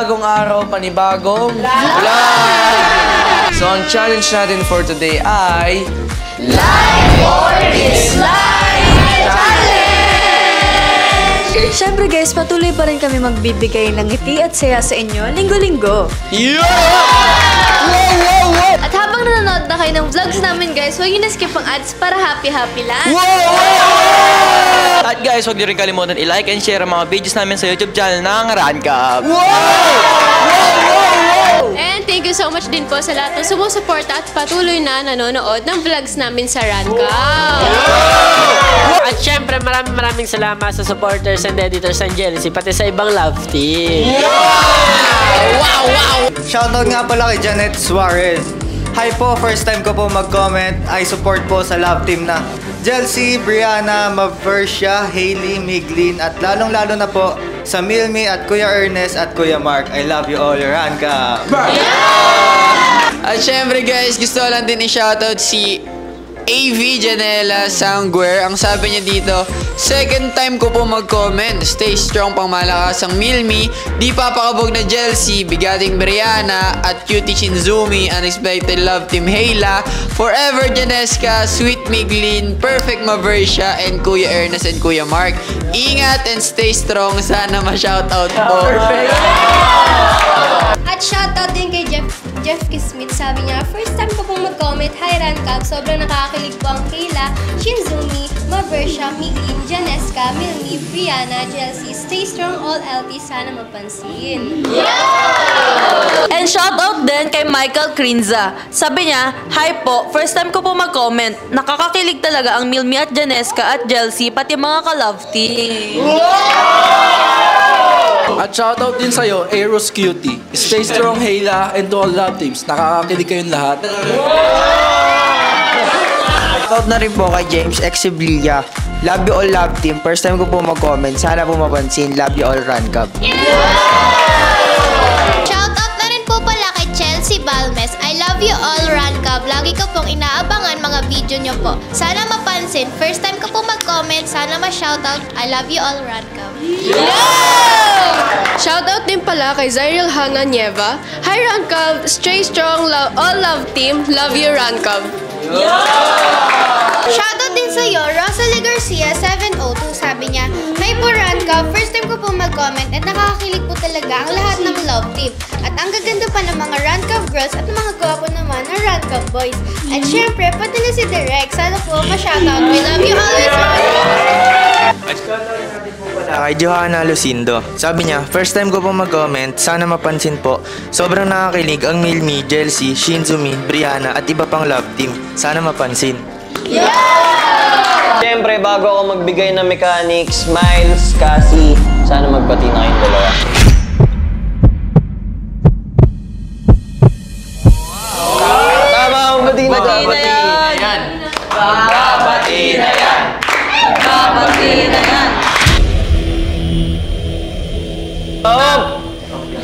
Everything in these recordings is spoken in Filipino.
Panibagong araw, panibagong vlog! So, ang challenge natin for today ay Like or Dislike Challenge! Siyempre guys, patuloy pa rin kami magbibigay ng ngiti at saya sa inyo linggo-linggo. Yeah! At habang nanonood na kayo ng vlogs namin guys, huwag yun na-skip ang ads para happy-happy lang. At guys, huwag niyo rin kalimutan i-like and share ang mga videos namin sa YouTube channel ng Rancab. And thank you so much din po sa lahat ng sumusuporta at patuloy na nanonood ng vlogs namin sa Rancab. At syempre, maraming salamat sa supporters and editors ng Jealousy, pati sa ibang love team. Wow! Shoutout nga pala kay Janet Suarez. Hi po, first time ko po mag-comment. I support po sa love team na Jealousy, Brianna, Maversia, Hailey, Miglin, at lalong-lalo na po sa Milmi at Kuya Ernest at Kuya Mark. I love you all, Rancab! At syempre guys, gusto ko lang din i-shoutout si AV Janela Sangwer. Ang sabi niya dito, second time ko po mag-comment. Stay strong, pang malakas ang Milmi. Di papakabog na Jealousy, bigating Brianna at Cutie Shinzumi, Unexpected Love Team Hayla, Forever Janeska, Sweet Miglin, Perfect Maversia, and Kuya Ernest and Kuya Mark. Ingat and stay strong. Sana ma-shoutout po. Perfect! At shoutout din kay Jeff Kismith. Sabi niya, first time ko pong mag-comment. Hi Rancab, sobrang nakakakilig po ang Kayla, Shinzumi, Maversia, Miglin, Janeska, Milmi, Brianna, Jealousy. Stay strong all LT, sana mapansin. And shoutout din kay Michael Crinza. Sabi niya, hi po, first time ko po mag-comment. Nakakakilig talaga ang Milmi at Janeska at Jealousy, pati mga ka-love team. At shoutout din sa'yo, Eros Cutie. Stay strong, Hayla, and to all love teams. Nakakakilig kayong lahat. Shoutout na rin po kay James Exibilla. Love you all love team. First time ko po mag-comment. Sana po mapansin. Love you all Rancab. Shoutout na rin po pala kay Chelsea Balmes. I love you all Rancab. Lagi ko pong inaabangan mga video nyo po. Sana mapansin. First time ko po mag-comment. Sana ma-shoutout. I love you all Rancab. Shoutout din pala kay Zyril Hanga Nieva. Hi Rancab, stay strong, all love team, love you Rancab. Shoutout din sa'yo, Rosalie Garcia 702. Sabi niya, hi po Rancab, first time ko po mag-comment at nakakakilig po talaga ang lahat ng love team. At ang gaganda pa ng mga Rancab girls at mga gwapo naman ng Rancab boys. At syempre, pati na si Direk. Sana po ma-shoutout. We love you always. Kay Johanna Lucindo. Sabi niya, first time ko po mag-comment. Sana mapansin po. Sobrang nakakakilig ang Milmi, Jealousy, Shinzumi, Brianna at iba pang love team. Sana mapansin. Siyempre, bago ako magbigay ng mechanics, Miles, Cassie, sana magbati na kayong dalawa. Tama, magbati na. Babati na yan!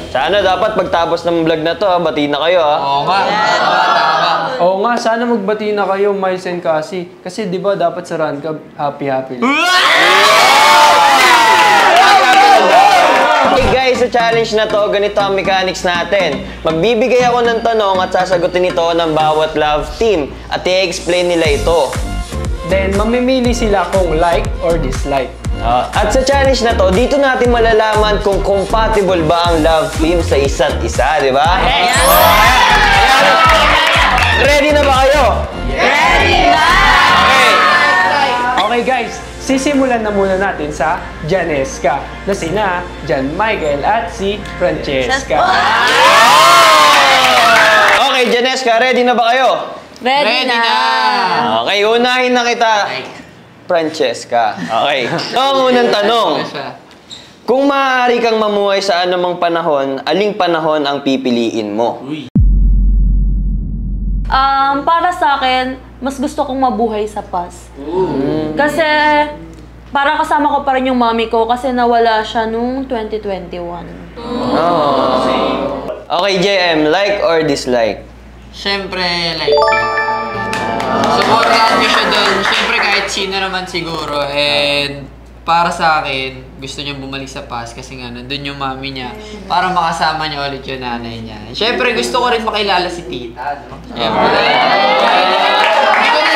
Sana dapat pagtapos ng vlog na to, bati na kayo ha. Oo nga. Oo nga, sana magbati na kayo, Miles and Cassie. Kasi di ba dapat sa Rancab, happy-happy lang. Okay guys, sa challenge na to, ganito ang mechanics natin. Magbibigay ako ng tanong at sasagutin ito ng bawat love team. At i-explain nila ito. Then, mamimili sila kung like or dislike. At sa challenge na to, dito natin malalaman kung compatible ba ang love team sa isa't isa, di ba? Ready na ba kayo? Ready na! Okay guys, sisimulan na muna natin sa Janeska na sina Jan Michael at si Francesca. Okay, Janeska, ready na ba kayo? Ready na! Okay, unahin na kita. Francesca. Okay. So, ang unang tanong. Kung maaari kang mamuhay sa anumang panahon, aling panahon ang pipiliin mo? Para sa akin, mas gusto kong mabuhay sa past. Kasi, para kasama ko pa rin yung mommy ko kasi nawala siya nung 2021. Okay, JM, like or dislike? Siyempre, like Supportahan ko siya doon. Siyempre kahit sino naman siguro. And para sa akin, gusto niya bumalik sa past kasi nga nandun yung mami niya para makasama niya ulit yung nanay niya. Siyempre, gusto ko rin makilala si tita. No?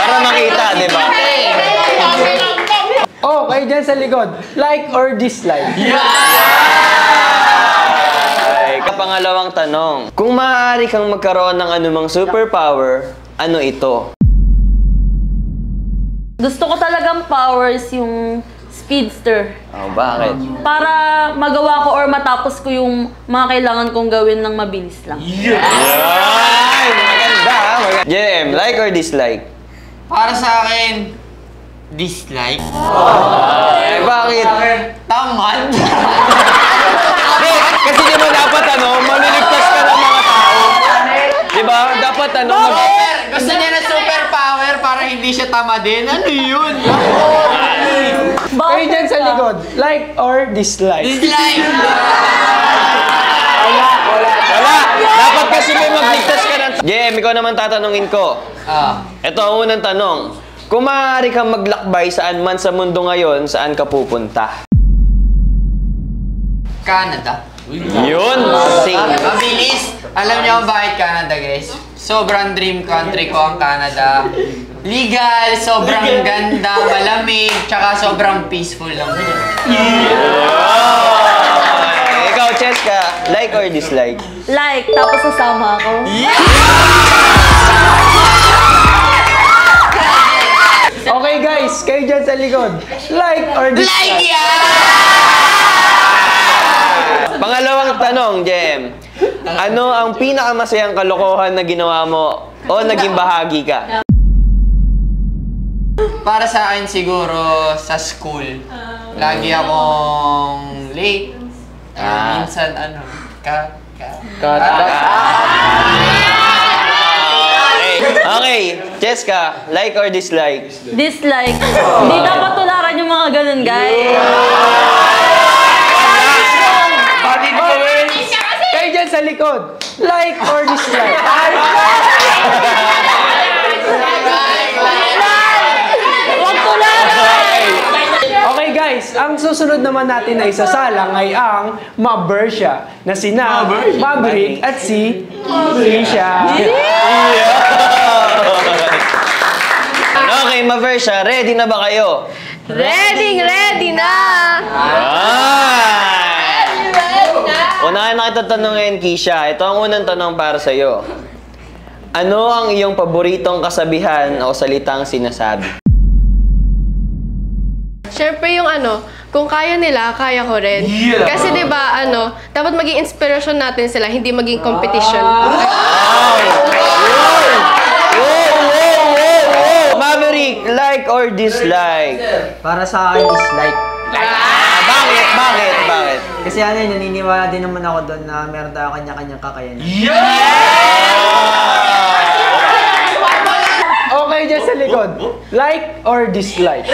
Para makita, di ba? Oh, kayo dyan sa likod. Like or dislike? Okay, pangalawang tanong. Kung maaari kang magkaroon ng anumang superpower, ano ito? Gusto ko talagang powers yung speedster. Oh, bakit? Para magawa ko or matapos ko yung mga kailangan kong gawin ng mabilis lang. Ay, maganda, maganda. JM, like or dislike? Para sa akin, dislike. Bakit? Tamad. Kasi di ba dapat maliligtas ka ng mga tao? Di ba? Dapat Gusto niya na superpower para hindi siya tamadin. Ano yun? Kayo dyan sa likod. Like or dislike? Dislike! Wala! Dapat kasi may magligtas ka ng... JM, ikaw naman tatanungin ko. Ito ang unang tanong. Kung maaari kang maglakbay saan man sa mundo ngayon, saan ka pupunta? Canada. Yun! Mabilis! Alam niyo kung bakit Canada, guys? Sobrang dream country ko ang Canada. Legal, sobrang ganda, malamig, tsaka sobrang peaceful lang. Ikaw, Cheska, like or dislike? Like, tapos sasama ako. Okay guys, kayo dyan sa likod. Like or dislike? Like yan! Pangalawang tanong, Jem. Ano ang pinakamasayang kalokohan na ginawa mo o naging bahagi ka? Para sa akin siguro sa school. Lagi akong late. Minsan Okay, Cheska, like or dislike? Dislike. Hindi dapat tularan yung mga ganun, guys. Kayo dyan sa likod. Like or dislike? Huwag tularan! Okay guys, ang susunod naman natin na isasalang ay ang Mabersha na sina Maverick at si Trisha. Okay, Maversha, ready na ba kayo? Ready na! Unahin na kita tanungin, Kisha. Ito ang unang tanong para sa'yo. Ano ang iyong paboritong kasabihan o salitang sinasabi? Siyempre yung kung kaya nila, kaya ko rin. Kasi 'di ba, dapat maging inspirasyon natin sila, hindi maging competition. Maverick, like or dislike? Para sa akin, dislike. Bakit? Bakit? Kasi naniniwala din naman ako doon na meron tayo kanya-kanyang kakayanan. Okay dyan sa likod. Like or dislike?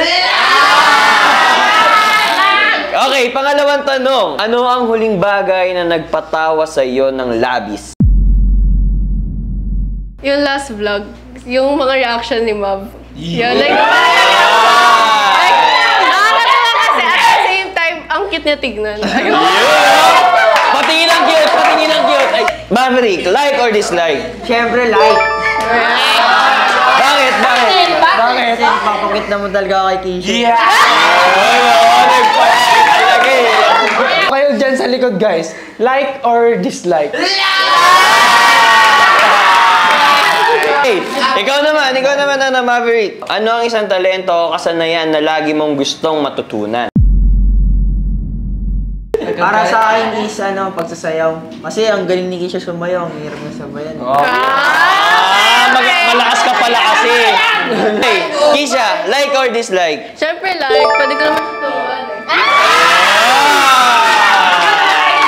Okay, pangalawang tanong. Ano ang huling bagay na nagpatawa sa iyo ng labis? Yung last vlog, yung mga reaction ni Mav. Yun, nakakatawa kasi at the same time, ang cute niya tignan. Patingin ang cute! Ay, Maverick, like or dislike? Siyempre, like. Bakit? Kasi papakit naman talaga kay Keisha. Kayo dyan sa likod guys. Like or dislike? Hey, ikaw naman Maverick. Ano ang isang talento o kasanayan na lagi mong gustong matutunan? Para sa akin is pagsasayaw. Kasi ang galing ni Keisha sumayaw, ang hirap na sabayan. Malakas ka pala kasi. Hey, Keisha, like or dislike? Siyempre pwede ko naman tuturuan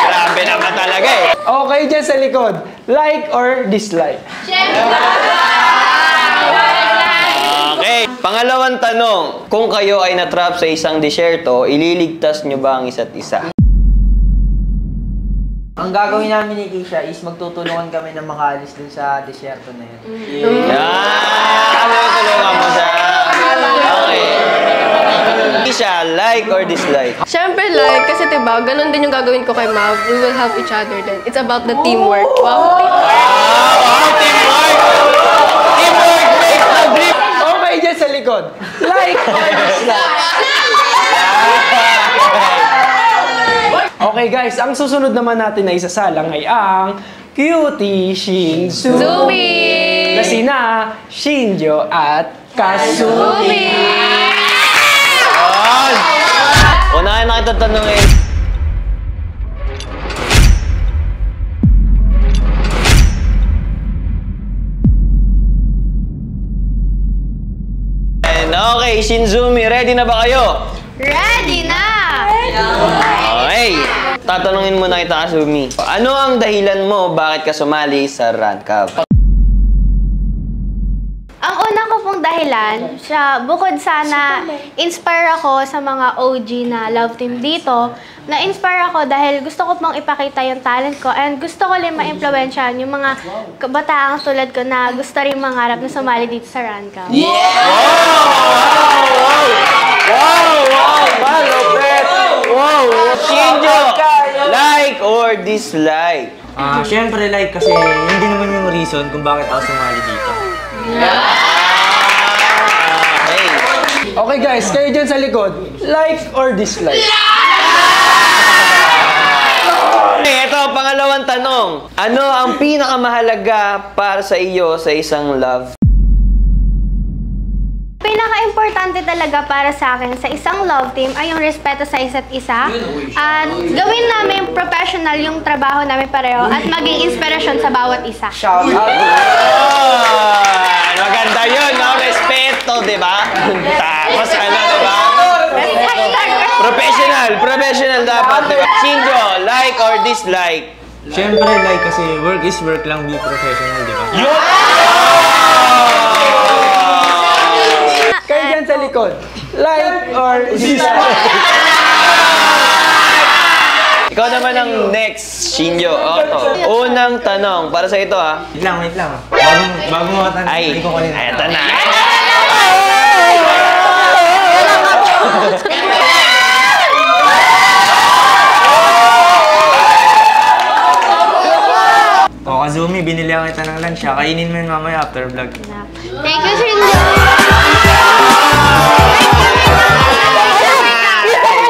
Grabe naman talaga eh. Okay dyan sa likod. Like or dislike? Okay, pangalawang tanong. Kung kayo ay natrap sa isang disyerto, ililigtas nyo ba ang isa't isa? Ang gagawin namin ni Keisha is magtutulungan kami na makaalis dun sa disyerto na yun. Tulungan mo siya. Okay. Anisha, like or dislike? Siyempre like, kasi diba, ganun din yung gagawin ko kay Mav. We will help each other then. It's about the teamwork. Wow, Teamwork! Teamwork makes the dream! Okay, dyan sa likod. Like or dislike? Okay guys, ang susunod naman natin na isasalang ay ang Cutie Shinzumi na sina Shinjo at Kazumi. Unahin na kita tanungin. Okay, Shinzumi, ready na ba kayo? Ready na! Okay. Tatanungin mo na kita, Kazumi. Ano ang dahilan mo bakit ka sumali sa Run Cup? Ang una ko pong dahilan, bukod sana inspire ako sa mga OG na love team dito, na-inspire ako dahil gusto ko pong ipakita yung talent ko and gusto ko rin ma-impluwensyahan yung mga kabataang tulad ko na gusto rin mangarap na sumali dito sa Run Cup. Wow! Shinjo, like or dislike? Siyempre like kasi yun din naman yung reason kung bakit ako sumali dito. Okay guys, kayo dyan sa likod. Like or dislike? Ito ang pangalawang tanong. Ano ang pinakamahalaga para sa iyo sa isang love? Pinaka-importante talaga para sa akin sa isang love team ay yung respeto sa isa't isa. At gawin namin professional yung trabaho namin pareho at maging inspirasyon sa bawat isa. Maganda yun, no? Respeto, di ba? Tapos ano, di ba? Professional dapat, di ba? Shinjo, like or dislike? Siyempre like kasi work is work lang, be professional, di ba? Kayo dyan sa likod. Like or dislike? Ikaw naman ang next, Shinjo. Unang tanong, para sa ito ha. Wait lang. Bago mo matanong, Ay, ko kanina. eto na. Kazumi, binili ako kita ng lunch ha. Kainin mo yun mamaya after vlog. Thank you, Shinjo!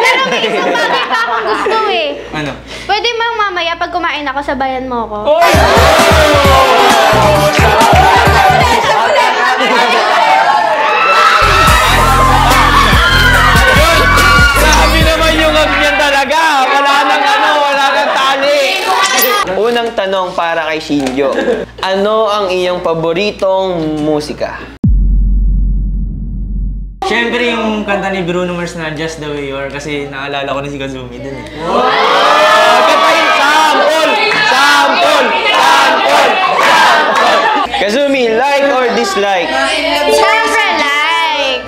Pero may isang bagay pa akong gusto eh. Ano? Pwede bang mamaya pag kumain ako, sabayan mo ako? Grabe naman yung ganyan talaga. Wala nang tali. Unang tanong para kay Shinjo. Ano ang iyong paboritong musika? Siyempre yung kanta ni Bruno Mars na Just the Way You Are kasi naalala ko na si Kazumi dun eh. Sample! Kazumi, like or dislike? Siyempre, like!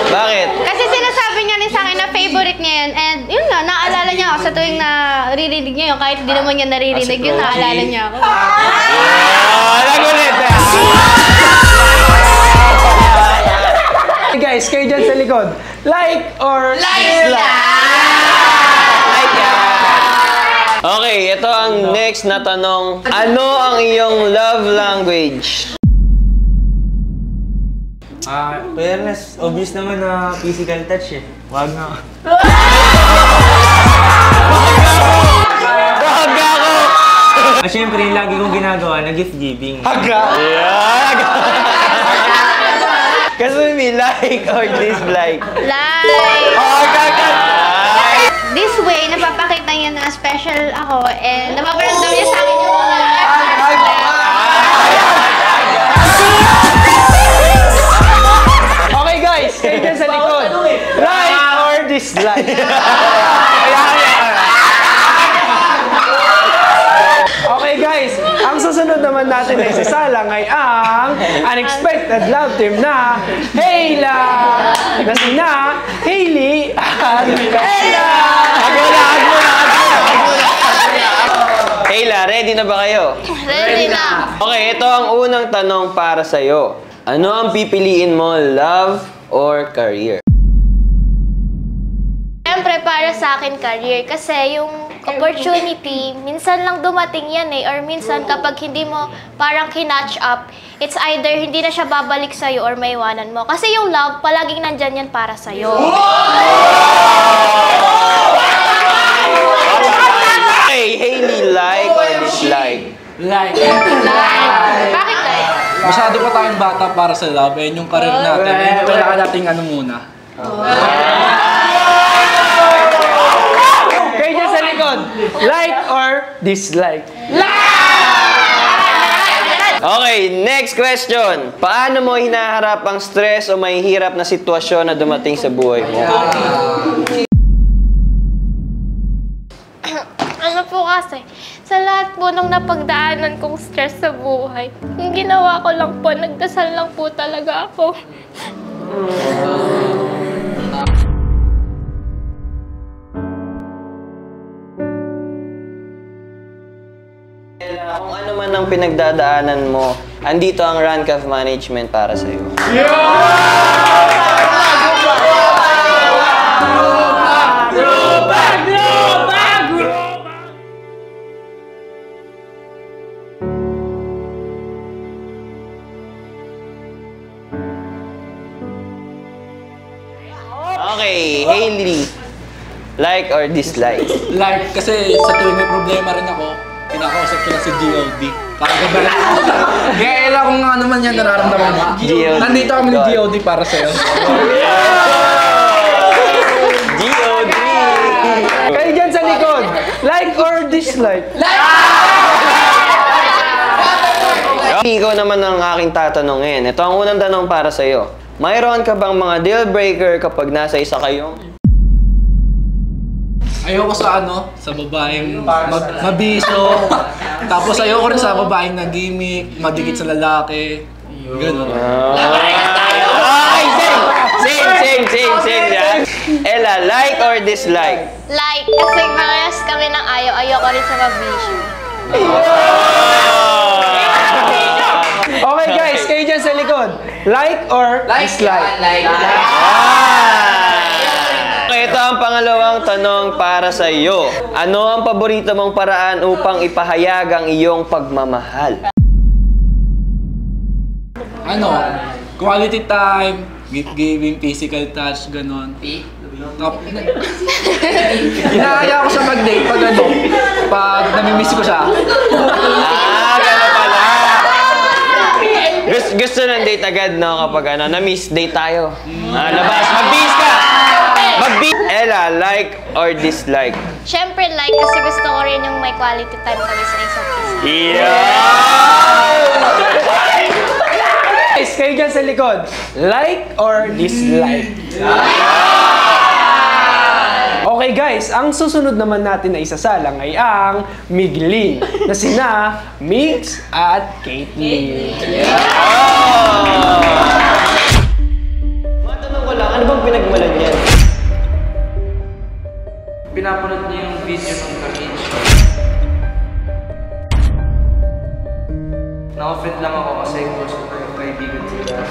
Bakit? Kasi sinasabi niya rin sa akin na favorite niya yan. And yun nga, naalala niya ako sa tuwing naririnig niya yun. Kahit di naman niya naririnig yun, naalala niya ako. Nagulit! Hey guys, kayo dyan sa likod. Like or dislike? Okay, ito ang next na tanong. Ano ang iyong love language? Fairness, obvious naman na physical touch eh. Wag na. Wag ako! Siyempre, yung lagi kong ginagawa na gift giving. Kazumi, like or dislike? Like! This way, napapakita niya na special ako and napaparamdam niya sa akin yung mga... Okay guys, kayo dyan sa likod. Like or dislike? Okay guys, ang susunod naman natin na isasalang ay ang unexpected love team na Hayla! Na sina Hailey at Ella! Hayla, ready na ba kayo? Ready na! Okay, ito ang unang tanong para sa'yo. Ano ang pipiliin mo, love or career? syempre para sa akin career kasi yung opportunity, minsan lang dumating yan eh, or minsan kapag hindi mo parang kinatch up, it's either hindi na siya babalik sa'yo or maiwanan mo. Kasi yung love, palaging nandyan yan para sa'yo. Okay, Hailey, like or dislike? Like. Bakit like? Masyado pa tayong bata para sa love, eh, yung career natin, eh, kailangan natin ano muna. Kayo dyan sa likod, like or dislike? Okay, next question. Paano mo hinaharap ang stress o mahihirap na sitwasyon na dumating sa buhay mo? Ano po kasi, sa lahat po ng napagdaanan kong stress sa buhay, yung ginawa ko lang po, nagdasal lang po talaga ako. Kung ano man ang pinagdadaanan mo, andito ang Rancaf Management para sa'yo. Okay, Hailey. Like or dislike? Like, kasi sa tuwing may problema rin ako, pinakausap ko na si GOD. Para gabalan ko. Kaya alam kung ano man yan nararamdaman mo. GOD. Nandito kami ni GOD para sa'yo. GOD! Kayo dyan sa likod, like or dislike? Ikaw naman ang aking tatanungin. Ito ang unang tanong para sa'yo. Mayroon ka bang mga deal breaker kapag nasa isa kayong? Ayoko sa ano, sa babaeng mabiso. Tapos ayoko rin sa babaeng na gimmick, madikit sa lalaki. Ganun. Ay, same yan. Ella, like or dislike? Like, kasi parehas kami ng ayoko rin sa mabisyo. Okay guys, kayo dyan sa likod, like or dislike? Ito ang pangalawang tanong para sa iyo. Ano ang paborito mong paraan upang ipahayag ang iyong pagmamahal? Ano, quality time, gift giving, physical touch, ganon. Hinahaya ko siya mag-date pag ano, pag namimiss ko siya. Gano'n pala. Gusto ng date agad, no? Kapag ano, na-miss, date tayo. Labas, mag-bis ka! Mag-bis! Ella, like or dislike? Siyempre like, kasi gusto ko rin yung may quality time kami sa isa't isa. Guys, kayo dyan sa likod, like or dislike? Okay guys, ang susunod naman natin na isasalang ay ang Miglin na sina Migs at Caitlyn. Matanong ko lang, ano bang pinagmalan yan? Pinapanood niya yung video ng Kaminsha. Na-offend lang ako kasi gusto ko yung kaibigan sila.